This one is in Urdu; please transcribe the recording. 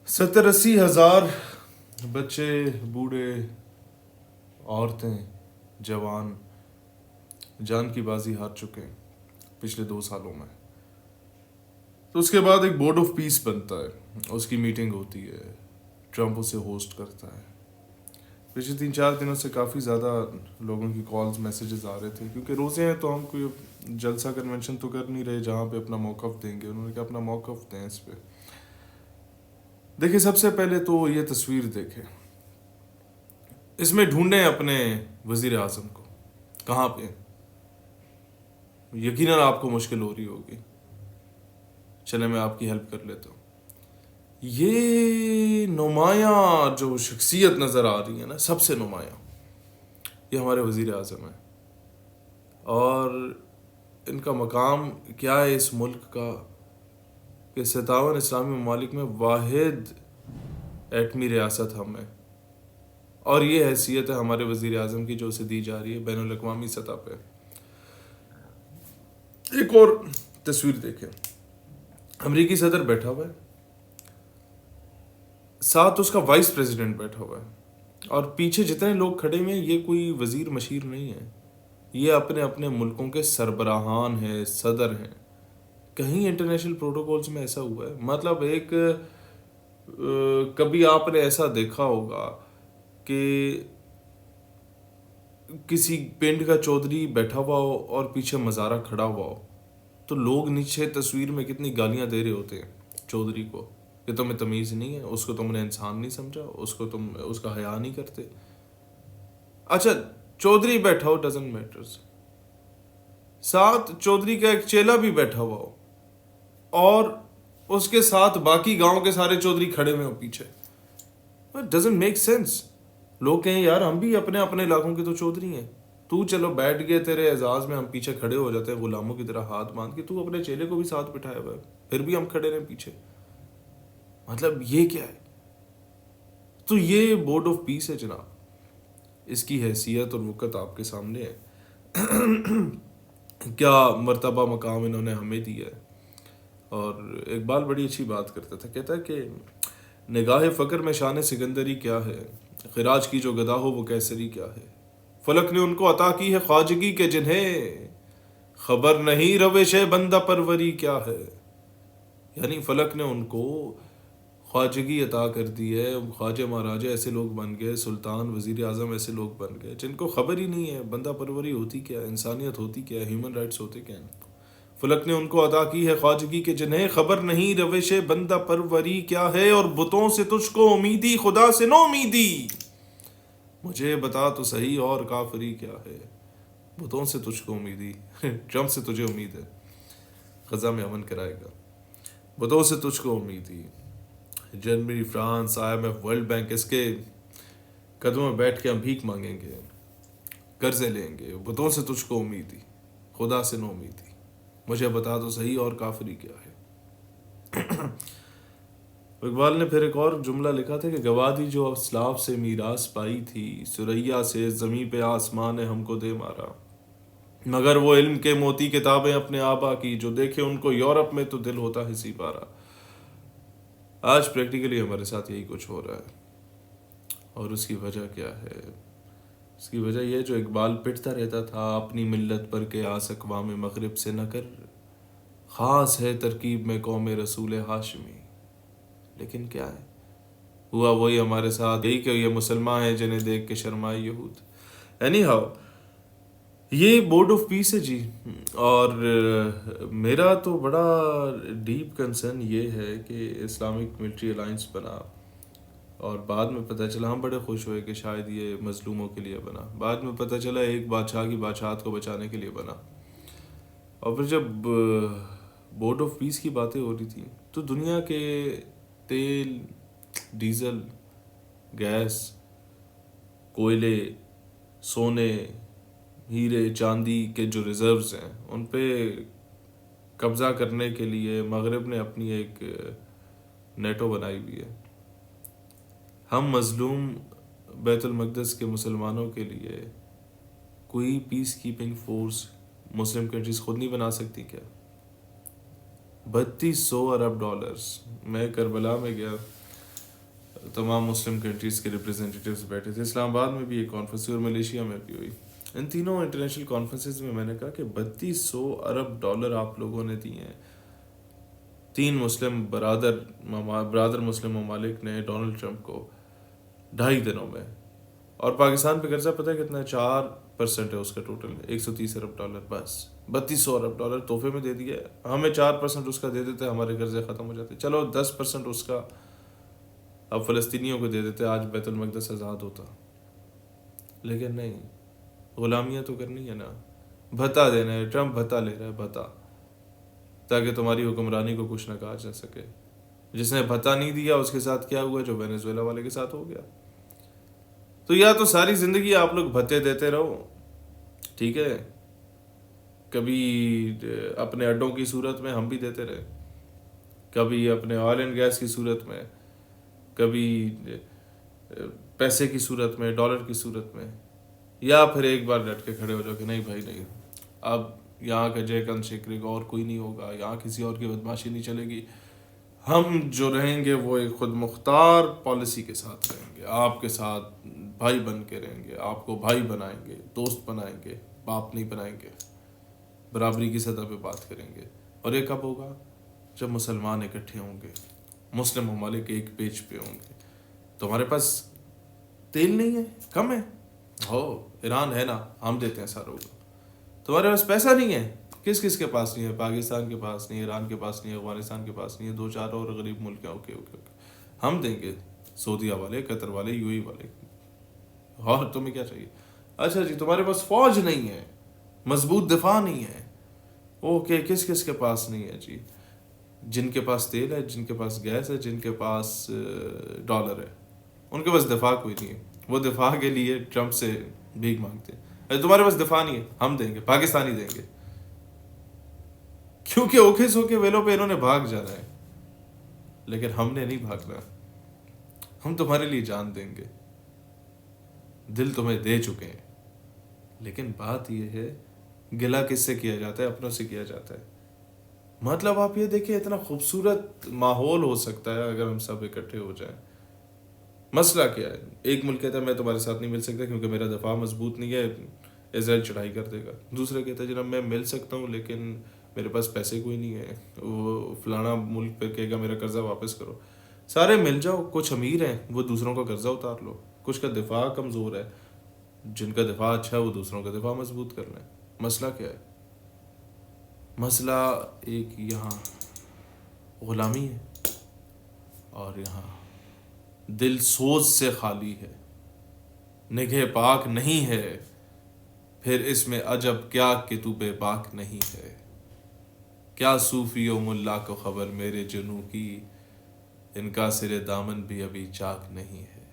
70-80 ہزار بچے، بوڑھے، عورتیں، جوان جان کی بازی ہار چکے ہیں پچھلے 2 سالوں میں. تو اس کے بعد ایک بورڈ آف پیس بنتا ہے، اس کی میٹنگ ہوتی ہے، ٹرمپ اسے ہوسٹ کرتا ہے. پچھلے 3-4 دنوں سے کافی زیادہ لوگوں کی کالز میسیجز آ رہے تھے، کیونکہ روزے ہیں تو ہم کوئی جلسہ کنونشن تو کر نہیں رہے جہاں پہ اپنا موقف دیں گے. انہوں نے کہا اپنا موقف دیں اس پہ. دیکھیں، سب سے پہلے تو یہ تصویر دیکھیں، اس میں ڈھونڈیں اپنے وزیر اعظم کو کہاں پہ. یقیناً آپ کو مشکل ہو رہی ہوگی، چلے میں آپ کی ہیلپ کر لیتا ہوں. یہ نمایاں جو شخصیت نظر آ رہی ہے نا، سب سے نمایاں، یہ ہمارے وزیر اعظم ہیں. اور ان کا مقام کیا ہے اس ملک کا کہ 57 اسلامی ممالک میں واحد ایٹمی ریاست ہم ہیں، اور یہ حیثیت ہے ہمارے وزیر اعظم کی جو اسے دی جا رہی ہے بین الاقوامی سطح پہ. ایک اور تصویر دیکھیں، امریکی صدر بیٹھا ہوا ہے، ساتھ اس کا وائس پریزیڈنٹ بیٹھا ہوا ہے، اور پیچھے جتنے لوگ کھڑے ہوئے ہیں یہ کوئی وزیر مشیر نہیں ہے، یہ اپنے اپنے ملکوں کے سربراہان ہیں، صدر ہیں. کہیں انٹرنیشنل پروٹوکولز میں ایسا ہوا ہے؟ مطلب ایک کبھی آپ نے ایسا دیکھا ہوگا کہ کسی پنڈ کا چودھری بیٹھا ہوا ہو اور پیچھے مزارہ کھڑا ہوا ہو، تو لوگ نیچے تصویر میں کتنی گالیاں دے رہے ہوتے ہیں چودھری کو کہ تمہیں تمیز نہیں ہے، اس کو تم نے انسان نہیں سمجھا، اس کو تم اس کا حیا نہیں کرتے. اچھا، چودھری بیٹھا ہو ڈزنٹ میٹرز، ساتھ چودھری کا ایک چیلا بھی بیٹھا ہوا ہو اور اس کے ساتھ باقی گاؤں کے سارے چودھری کھڑے ہوئے ہو پیچھے. Doesn't make sense. لوگ کہیں یار ہم بھی اپنے اپنے علاقوں کے تو چودھری ہیں، تو چلو بیٹھ گئے تیرے اعزاز میں، ہم پیچھے کھڑے ہو جاتے ہیں غلاموں کی طرح ہاتھ باندھ کے، تو اپنے چیلے کو بھی ساتھ بٹھایا ہوا ہے، پھر بھی ہم کھڑے رہے پیچھے. مطلب یہ کیا ہے؟ تو یہ بورڈ آف پیس ہے جناب، اس کی حیثیت اور وقت آپ کے سامنے ہے. کیا مرتبہ مقام انہوں نے ہمیں دیا ہے. اور اقبال بڑی اچھی بات کرتا تھا، کہتا ہے کہ نگاہ فقر میں شان سکندری کیا ہے، خراج کی جو گدا ہو وہ کیسری کیا ہے. فلک نے ان کو عطا کی ہے خواجگی کے جنہیں خبر نہیں روش بندہ پروری کیا ہے. یعنی فلک نے ان کو خواجگی عطا کر دی ہے، خواجہ مہاراجہ ایسے لوگ بن گئے، سلطان وزیر اعظم ایسے لوگ بن گئے جن کو خبر ہی نہیں ہے بندہ پروری ہوتی کیا ہے، انسانیت ہوتی کیا ہے، ہیومن رائٹس ہوتے کیا ہیں. فلک نے ان کو عطا کی ہے خواجگی کے جنہیں خبر نہیں روش بندہ پروری کیا ہے. اور بتوں سے تجھ کو امیدی خدا سے نو امیدی، مجھے بتا تو صحیح اور کافری کیا ہے. بتوں سے تجھ کو امیدی، ٹرمپ سے تجھے امید ہے غزہ میں امن کرائے گا. بتوں سے تجھ کو امیدی، Germany, France, I M F, world bank, اس کے قدموں میں بیٹھ کے ہم بھیک مانگیں گے، قرضے لیں گے. بتوں سے تجھ کو امیدی، خدا سے نو امیدی، مجھے بتا تو صحیح اور کافری کیا ہے. اقبال نے پھر ایک اور جملہ لکھا تھا کہ گوادی جو اسلاف سے میراث پائی تھی، سریا سے زمیں پہ آسمان نے ہم کو دے مارا. مگر وہ علم کے موتی کتابیں اپنے آبا کی، جو دیکھے ان کو یورپ میں تو دل ہوتا ہسی پارا. آج پریکٹیکلی ہمارے ساتھ یہی کچھ ہو رہا ہے. اور اس کی وجہ کیا ہے؟ اس کی وجہ یہ جو اقبال پٹتا رہتا تھا اپنی ملت پر کہ آس اقوام مغرب سے نہ کر، خاص ہے ترکیب میں قوم رسول ہاشمی. لیکن کیا ہے ہوا؟ وہی ہمارے ساتھ، یہی کہ یہ مسلمان ہیں جنہیں دیکھ کے شرمائے یہود. اینی ہاؤ، یہ بورڈ آف پیس ہے جی. اور میرا تو بڑا ڈیپ کنسرن یہ ہے کہ اسلامک ملٹری الائنس بنا، اور بعد میں پتہ چلا، ہم بڑے خوش ہوئے کہ شاید یہ مظلوموں کے لیے بنا، بعد میں پتہ چلا ایک بادشاہ کی بادشاہت کو بچانے کے لیے بنا. اور پھر جب بورڈ آف پیس کی باتیں ہو رہی تھیں تو دنیا کے تیل، ڈیزل، گیس، کوئلے، سونے، ہیرے، چاندی کے جو ریزروز ہیں ان پہ قبضہ کرنے کے لیے مغرب نے اپنی ایک نیٹو بنائی ہوئی ہے. ہم مظلوم بیت المقدس کے مسلمانوں کے لیے کوئی پیس کیپنگ فورس مسلم کنٹریز خود نہیں بنا سکتی کیا؟ 3200 ارب ڈالرز. میں کربلا میں گیا تمام مسلم کنٹریز کے ریپرزینٹیٹیوز بیٹھے تھے. اسلام آباد میں بھی ایک کانفرنس ہوئی اور ملیشیا میں بھی ہوئی. ان تینوں انٹرنیشنل کانفرنسز میں نے کہا کہ 3200 ارب ڈالر آپ لوگوں نے دیے ہیں. 3 مسلم برادر مسلم ممالک نے ڈونلڈ ٹرمپ کو 2.5 دنوں میں. اور پاکستان پہ قرضہ پتہ ہے کتنا ہے؟ 4% ہے اس کا ٹوٹل, 130 ارب ڈالر. بس 3200 ارب ڈالر تحفے میں دے دیا. ہمیں 4% اس کا دے دیتے, ہمارے قرضے ختم ہو جاتے. چلو 10% اس کا اب فلسطینیوں کو دے دیتے, آج بیت المقدس آزاد ہوتا. لیکن نہیں, غلامیاں تو کرنی ہے نا. بھتا دینا ہے, ٹرمپ بھتا لے رہا ہے, بھتا, تاکہ تمہاری حکمرانی کو کچھ نہ کہا جا سکے. جس نے بھتا نہیں دیا اس کے ساتھ کیا ہوا جو وینیزویلا والے کے ساتھ ہو گیا. تو یا تو ساری زندگی آپ لوگ بھتے دیتے رہو, ٹھیک ہے, کبھی اپنے اڈوں کی صورت میں ہم بھی دیتے رہے, کبھی اپنے آئل اینڈ گیس کی صورت میں, کبھی پیسے کی صورت میں, ڈالر کی صورت میں, یا پھر ایک بار ڈٹ کے کھڑے ہو جاؤ کہ نہیں بھائی نہیں, اب یہاں کا جے کن شکری کا اور کوئی نہیں ہوگا, یہاں کسی اور کی بدماشی نہیں چلے گی. ہم جو رہیں گے وہ ایک خود مختار پالیسی کے ساتھ رہیں گے, آپ کے ساتھ بھائی بن کے رہیں گے, آپ کو بھائی بنائیں گے, دوست بنائیں گے, باپ نہیں بنائیں گے, برابری کی سطح پہ بات کریں گے. اور یہ کب ہوگا؟ جب مسلمان اکٹھے ہوں گے, مسلم ممالک ایک پیج پہ ہوں گے. تمہارے پاس تیل نہیں ہے, کم ہے, ہو ایران ہے نا, ہم دیتے ہیں ساروں کو. تمہارے پاس پیسہ نہیں ہے, کس کس کے پاس نہیں ہے؟ پاکستان کے پاس نہیں ہے, ایران کے پاس نہیں ہے, افغانستان کے پاس نہیں ہے, 2-4 اور غریب ملک ہیں, اوکے, ہم دیں گے. سعودیہ والے, قطر والے, یو اے والے, اور تمہیں کیا چاہیے؟ اچھا جی تمہارے پاس فوج نہیں ہے, مضبوط دفاع نہیں ہے, اوکے, کس کس کے پاس نہیں ہے جی؟ جن کے پاس تیل ہے, جن کے پاس گیس ہے, جن کے پاس ڈالر ہے, ان کے پاس دفاع کوئی نہیں ہے. وہ دفاع کے لیے ٹرمپ سے بھیک مانگتے ہیں. تمہارے پاس دفاع نہیں ہے, ہم دیں گے, پاکستانی دیں گے, کیونکہ اوکھے سو کے ویلوں پہ انہوں نے بھاگ جانا ہے. لیکن ہم نے نہیں بھاگنا, ہم تمہارے لیے جان دیں گے, دل تمہیں دے چکے ہیں. لیکن بات یہ ہے, گلہ کس سے کیا جاتا ہے؟ اپنوں سے کیا جاتا ہے. مطلب آپ یہ دیکھیں اتنا خوبصورت ماحول ہو سکتا ہے اگر ہم سب اکٹھے ہو جائیں. مسئلہ کیا ہے؟ ایک ملک کہتا ہے میں تمہارے ساتھ نہیں مل سکتا کیونکہ میرا دفاع مضبوط نہیں ہے, اسرائیل چڑھائی کر دے گا. دوسرا کہتا ہے جناب میں مل سکتا ہوں لیکن میرے پاس پیسے کوئی نہیں ہے, وہ فلانا ملک پہ کہے گا میرا قرضہ واپس کرو. سارے مل جاؤ, کچھ امیر ہیں وہ دوسروں کا قرضہ اتار لو, کچھ کا دفاع کمزور ہے, جن کا دفاع اچھا ہے وہ دوسروں کا دفاع مضبوط کر لیں. مسئلہ کیا ہے؟ مسئلہ ایک یہاں غلامی ہے اور یہاں دل سوز سے خالی ہے, نگہ پاک نہیں ہے, پھر اس میں عجب کیا کہ تو بے باک نہیں ہے. کیا صوفی و ملا کو خبر میرے جنوں کی, ان کا سر دامن بھی ابھی چاک نہیں ہے.